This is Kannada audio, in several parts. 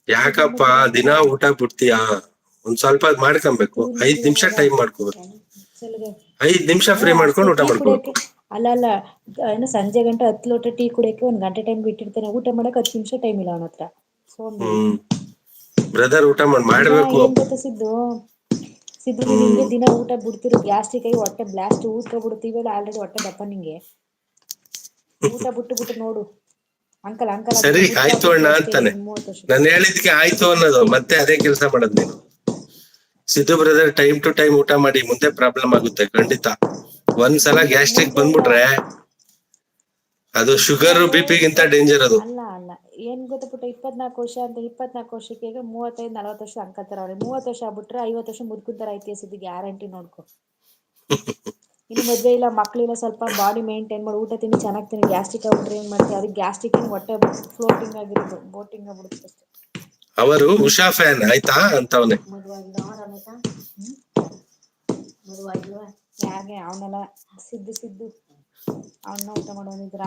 ಯಾಕಪ್ಪ ದಿನ ಊಟ ಬಿಡ್ತೀಯಾ? ಒಂದ್ ಸ್ವಲ್ಪ ಮಾಡ್ಕೊಬೇಕು. 5 ನಿಮಿಷ ಟೈಮ್ ಮಾಡ್ಕೋಬೇಕು. 5 ನಿಮಿಷ ಫ್ರೀ ಮಾಡ್ಕೊಂಡು ಊಟ ಮಾಡ್ಕೋಬೇಕು. ಅಲ್ಲ ಏನು ಸಂಜೆ ಗಂಟೆ 10 ಲೋಟ ಟೀ ಕುಡಿಯಕ್ಕೆ 1 ಗಂಟೆ ಟೈಮ್ ಬಿಟ್ಟಿರ್ತಾನೆ. ಊಟ ಮಾಡಕ್ 10 ನಿಮಿಷ ಟೈಮ್ ಇಲ್ಲ ಅವನ ಹತ್ರ. ಬ್ರದರ್ ಊಟ ಮಾಡ್ಬೇಕು. ಏನ್ ಗೊತ್ತಾ ಸಿದ್ದು ನೀನ್ ಹಿಂಗೆ ದಿನ ಊಟ ಬಿಡ್ತಿರು ಗ್ಯಾಸ್ಟ್ರಿಕ್ ಆಗಿ ಹೊಟ್ಟೆ ಬ್ಲಾಸ್ಟ್ ಊದ್ಕ ಬಿಡ್ತೀವಲ್ಲ ಆಲ್ರೆಡಿ ಹೊಟ್ಟೆ ದಪ್ಪ ನಿಂಗೆ. ಊಟ ಬಿಟ್ಟು ನೋಡು. ಅಂಕಲ್ ಸರಿ ಆಯ್ತು ಆಗ್ಬಿಡ್ತೀಯ ಅಣ್ಣ ಅಷ್ಟೇ ಅಂತಾನೆ. ಇನ್ 30 ವರ್ಷ. ನಾನು ಹೇಳಿದ್ಕೆ ಆಯ್ತು ಅನ್ನೋದು ಮತ್ತೆ ಅದೇ ಕೆಲಸ ಮಾಡೋದು ನೀನು. Siddu brother time to time ಊಟ ಮಾಡಿ, ಮುಂದೆ ಪ್ರಾಬ್ಲಮ್ ಆಗುತ್ತೆ ಖಂಡಿತ. ಒಂದ್ಸಲ ಗ್ಯಾಸ್ಟ್ರಿಕ್ ಮುಂದೆ ಅಲ್ಲ ಬಂದ್ಬಿಟ್ರೆ ಅದು ಶುಗರ್ ನಾನು BP ಗಿಂತ ಡೇಂಜರ್ ಅದು. ಅಲ್ಲ ಏನ್ ಗೊತ್ತ ಪುಟ್ಟ 24 ವರ್ಷ ಅಂತ 24 ವರ್ಷಕ್ಕೆ ಈಗ 35-40 ವರ್ಷ ಅನ್ಕತಾರ ಅವ್ರೆ. 30 ವರ್ಷ ಆಗ್ಬಿಟ್ರೆ 50 ವರ್ಷ ಮುದುಕನ್ ತರ ಐತಿಯ ಸಿದ್ದು, ಗ್ಯಾರಂಟಿ ನೋಡ್ಕೊ. ಇನ್ನು ಮದ್ವೆ ಇಲ್ಲ ಮಕ್ಳಿಲ್ಲ, ಸ್ವಲ್ಪ ಬಾಡಿ ಮೇಂಟೈನ್ ಮಾಡಿ ಊಟ ತಿಂಡಿ ಚೆನ್ನಾಗಿ ತಿನ್ನು. ಗ್ಯಾಸ್ಟ್ರಿಕ್ ಆಗ್ಬಿಟ್ರೆ ಏನ್ ಮಾಡ್ತೀಯ? ಅದಕ್ಕೆ ಗ್ಯಾಸ್ಟ್ರಿಕ್ ಹೊಟ್ಟೆ ಫ್ಲೋಟಿಂಗ್ ಆಗಿರೋದು, ಬೋಟಿಂಗ್ ಆಗ್ಬಿಡುತ್ತೆ ಅಷ್ಟೇ. ಅವರು ಉಷಾ ಫ್ಯಾನ್ ಆಯ್ತಾ ಅಂತವನೆ. ಯಾರಿಗೆ ಅವನೆಲ್ಲ ಸಿದ್ದು ಅವನ್ನ ಊಟ ಮಾಡೋನಿದ್ದು.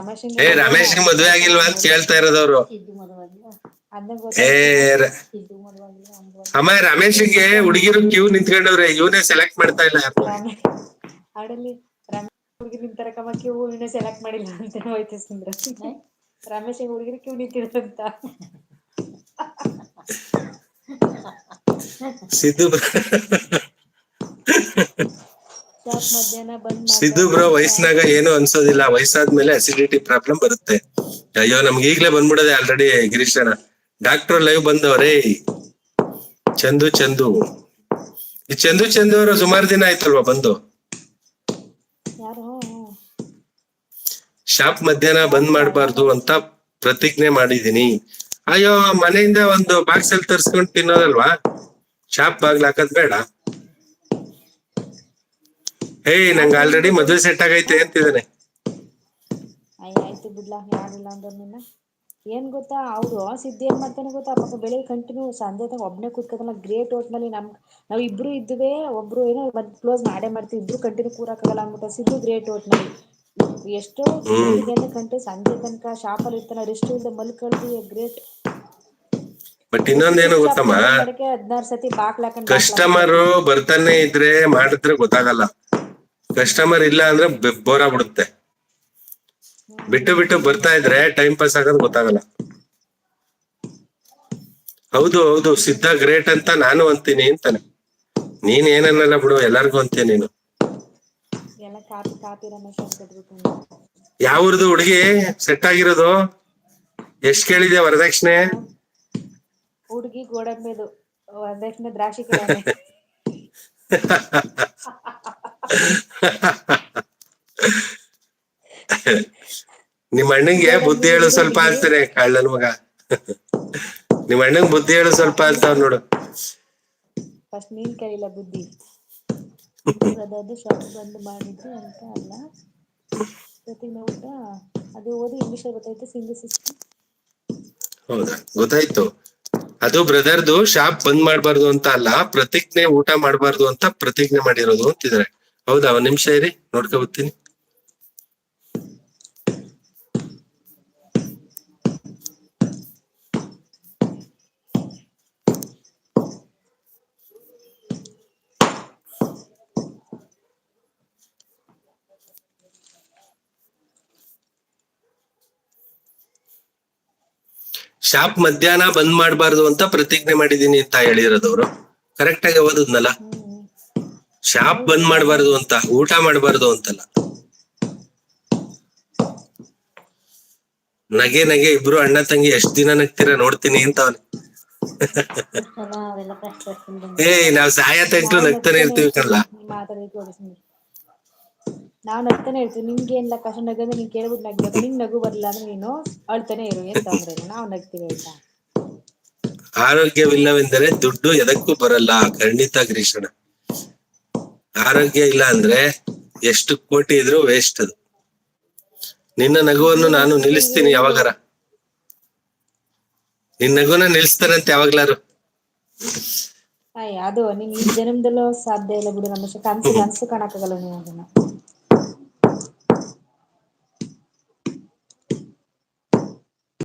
ರಮೇಶ್ ಮದ್ವೆ ಆಗಿಲ್ವಾ ಅಂತ ಕೇಳ್ತಾ ಇರೋದವ್ರು. ಅಮ್ಮ ರಮೇಶ್ಗೆ ಹುಡುಗಿರು ಕ್ಯೂ ನಿಂತ್ಕೊಂಡವ್ರೆ, ಇವನೇ ಸೆಲೆಕ್ಟ್ ಮಾಡ್ತಾ ಇಲ್ಲ ಯಾರು. ಹುಡುಗಿ ನಿಂತರ ಕ್ಯೂ ಇವನೇ ಸೆಲೆಕ್ಟ್ ಮಾಡಿಲ್ಲ ಅಂತ ಹೋಯ್ತು ಸುಂದ್ರ. ರಮೇಶ್ ಹುಡುಗಿರು ಕ್ಯೂ ನಿಂತಿರಂತ. ಸಿದ್ದು ಸಿದ್ದು ಬ್ರೋ ವಯಸ್ಸಿನಾಗ ಏನು ಅನ್ಸೋದಿಲ್ಲ, ವಯಸ್ಸಾದ್ಮೇಲೆ ಅಸಿಡಿಟಿ ಪ್ರಾಬ್ಲಮ್ ಬರುತ್ತೆ. ಅಯ್ಯೋ ನಮ್ಗೆ ಈಗ್ಲೇ ಬಂದ್ಬಿಡದೆ ಆಲ್ರೆಡಿ. ಗಿರೀಶ್ ಅಣ್ಣ ಡಾಕ್ಟರ್ ಲೈವ್ ಬಂದವ್ರೆ. ಚಂದು ಈ ಚಂದು ಅವರು ಸುಮಾರು ದಿನ ಆಯ್ತಲ್ವಾ ಬಂದು. ಶಾಪ್ ಮಧ್ಯಾಹ್ನ ಬಂದ್ ಮಾಡ್ಬಾರ್ದು ಅಂತ ಪ್ರತಿಜ್ಞೆ ಮಾಡಿದೀನಿ. ಅಯ್ಯೋ ಮನೆಯಿಂದ ಒಂದು ಬಾಕ್ಸ್ ಅಲ್ಲಿ ತರ್ಸ್ಕೊಂಡು ತಿನ್ನೋದಲ್ವಾ, ಶಾಪ್ ಬಾಗ್ಲ ಹಾಕದ್ ಬೇಡ. ನಂಗೆ ಆಲ್ರೆಡಿ ಮದ್ವೆ ಸೆಟ್ ಆಗೈತೆ ಅಂತಿದ್ದಾನೆ. ಆಯ್ತು ಬಿಡ್ಲಾ, ಯಾರಿಲ್ಲ ಅಂದ್ರ ಏನ್ ಗೊತ್ತಾ ಅವ್ರು ಸಿದ್ದು ಏನ್ ಮಾಡ್ತಾನೆ ಗೊತ್ತಾ, ಪಾಪ ಬೆಳಿಗ್ಗೆ ಕಂಟಿನ್ಯೂ ಸಂಜೆ ತನಕ ಒಬ್ನೇ ಕೂತ್ಕೋತಾನ. ಗ್ರೇಟ್ ಒಟ್ನಲ್ಲಿ. ನಾವ್ ಇಬ್ರು ಇದ್ವಿ, ಒಬ್ರು ಏನೋ ಕ್ಲೋಸ್ ಮಾಡೇ ಮಾಡ್ತೀವಿ, ಇಬ್ರು ಕಂಟಿನ್ಯೂ ಕೂರಕ್ಕಾಗಲ್ಲ ಅಂದ್ಬಿಟ್ಟು. ಸಿದ್ದು ಗ್ರೇಟ್ ಒಟ್ನಲ್ಲಿ. ಎಷ್ಟೋ ಬೆಳಿಗ್ಗೆಯಿಂದ ಗಂಟೆ ಸಂಜೆ ತನಕ ಶಾಪಲ್ಲಿ ಇರ್ತಾನೆ, ರೆಸ್ಟ್ ಇಲ್ಲದೆ ಮಲ್ಕೊಳ್ಳೋದು ಗ್ರೇಟ್. ಬಟ್ ಇನ್ನೊಂದೇನು ಗೊತ್ತಮ್ಮ, 16 ಸತಿ ಬಾಕ್ಲ ಕಸ್ಟಮರ್ ಬರ್ತಾನೆ ಇದ್ರೆ ಮಾಡಿದ್ರೆ ಗೊತ್ತಾಗಲ್ಲ. ಕಸ್ಟಮರ್ ಇಲ್ಲ ಅಂದ್ರೆ ಬೋರ್ ಆಗ್ಬಿಡುತ್ತೆ. ಬಿಟ್ಟು ಬರ್ತಾ ಇದ್ರೆ ಟೈಮ್ ಪಾಸ್ ಆಗೋದು ಗೊತ್ತಾಗಲ್ಲ. ಹೌದು ಸಿದ್ಧ ಗ್ರೇಟ್ ಅಂತ ನಾನು ಅಂತೀನಿ ಅಂತಾನೆ. ನೀನ್ ಏನನ್ನಲ್ಲ ಬಿಡು, ಎಲ್ಲಾರ್ಗು ಅಂತೀಯ ನೀನು. ಯಾವ್ರದು ಹುಡುಗಿ ಸೆಟ್ ಆಗಿರೋದು? ಎಷ್ಟ್ ಕೇಳಿದ್ಯಾ ವರದಕ್ಷಿಣೆ? ಹುಡುಗಿ ಗೋಡಂಬಿದು, ವರದಕ್ಷಿಣೆ ದ್ರಾಕ್ಷಿ ಕೇಳವನೆ. ನಿಮ್ಮ ಅಣ್ಣಂಗೆ ಬುದ್ಧಿ ಹೇಳು ಸ್ವಲ್ಪ ಅಂತಾನೆ ಕಳ್ಳನ್ ಮಗ. ನಿಮ್ಮ ಅಣ್ಣಂಗ್ ಬುದ್ಧಿ ಹೇಳು ಸ್ವಲ್ಪ ಅಂತಾವ್ ನೋಡು. ಫಸ್ಟ್ ನೀನ್ ಕಲಿಲ್ಲ ಬುದ್ಧಿ. ಅದು ಶಾಪ್ ಬಂದ್ ಮಾಡಿದ್ದು ಅಂತ ಅಲ್ಲ, ಪ್ರತಿಜ್ಞೆ ಊಟ ಅದು ಓದಿ ಇಂಗ್ಲಿಷ್ ಗೊತ್ತಾಯ್ತು. ಸಿಂಗಲ್ ಸಿಸ್ಟಮ್ ಹೌದಾ, ಗೊತ್ತಾಯ್ತು. ಅದು ಬ್ರದರ್ದು ಶಾಪ್ ಬಂದ್ ಮಾಡ್ಬಾರ್ದು ಅಂತ ಅಲ್ಲ, ಪ್ರತಿಜ್ಞೆ ಊಟ ಮಾಡ್ಬಾರ್ದು ಅಂತ ಪ್ರತಿಜ್ಞೆ ಮಾಡಿರೋದು ಅಂತಿದ್ದಾರೆ. ಹೌದಾ, ಒಂದ್ ನಿಮಿಷ ಇರಿ ನೋಡ್ಕೊ ಬರ್ತೀನಿ. ಶಾಪ್ ಮಧ್ಯಾಹ್ನ ಬಂದ್ ಮಾಡ್ಬಾರ್ದು ಅಂತ ಪ್ರತಿಜ್ಞೆ ಮಾಡಿದೀನಿ ಅಂತ ಹೇಳಿರೋದವ್ರು. ಕರೆಕ್ಟ್ ಆಗಿ ಓದಿದ್ನಲ್ಲ. ಶಾಪ್ ಬಂದ್ ಮಾಡ್ಬಾರ್ದು ಅಂತ, ಊಟ ಮಾಡ್ಬಾರ್ದು ಅಂತಲ್ಲ. ನಗೆ ಇಬ್ರು ಅಣ್ಣ ತಂಗಿ ಎಷ್ಟ್ ದಿನ ನಗ್ತೀರಾ ನೋಡ್ತೀನಿ ಅಂತ ಅವನು. ನಾವ್ ಸಾಯ ತನಕ ನಗ್ತಾನೆ ಇರ್ತೀವಿ ಕಣ್ಲಾ. ನಾವ್ ನಗ್ತಾನೆ ಇರ್ತೀವಿ. ನಿಂಗೆ ಏನ್ ಕಷ್ಟ ನಗಂದ್ರೆ ನೀನ್ ಕೇಳ್ಬಿಟ್ಟು ನಗ್ಬೇಕು. ನಿಂಗ್ ನಗು ಬರ್ಲಿಲ್ಲ ಅಂದ್ರೆ ನೀನು ಅಳ್ತಾನೆ ಇರು, ಏನ್ ತೊಂದ್ರೆ ಇಲ್ಲ. ನಾವ್ ನಗ್ತೀವಿ ಆಯ್ತಾ. ಆರೋಗ್ಯವಿಲ್ಲವೆಂದರೆ ದುಡ್ಡು ಎದಕ್ಕೂ ಬರಲ್ಲ, ಖಂಡಿತ ಗಿರೀಶಣ್ಣ. ಆರೋಗ್ಯ ಇಲ್ಲ ಅಂದ್ರೆ ಎಷ್ಟು ಕೋಟಿ ಇದ್ರು ವೇಸ್ಟ್ ಅದು. ನಿನ್ನ ನಗುವನ್ನು ನಾನು ನಿಲ್ಲಿಸ್ತೀನಿ ಯಾವಾಗಾರ. ನಿನ್ ನಗುನ ನಿಲ್ಲಿಸ್ತಾರಂತೆ ಯಾವಾಗ್ಲಾರು. ಅದು ನೀನ್ ಈ ಜನ್ಮದಲ್ಲೂ ಸಾಧ್ಯ ಇಲ್ಲ ಬಿಡು ರಮೇಶ. ಕನ್ಸು ಕಾಣಕ್ಕಾಗಲ್ಲ ನೀನ್ ಅದನ್ನ.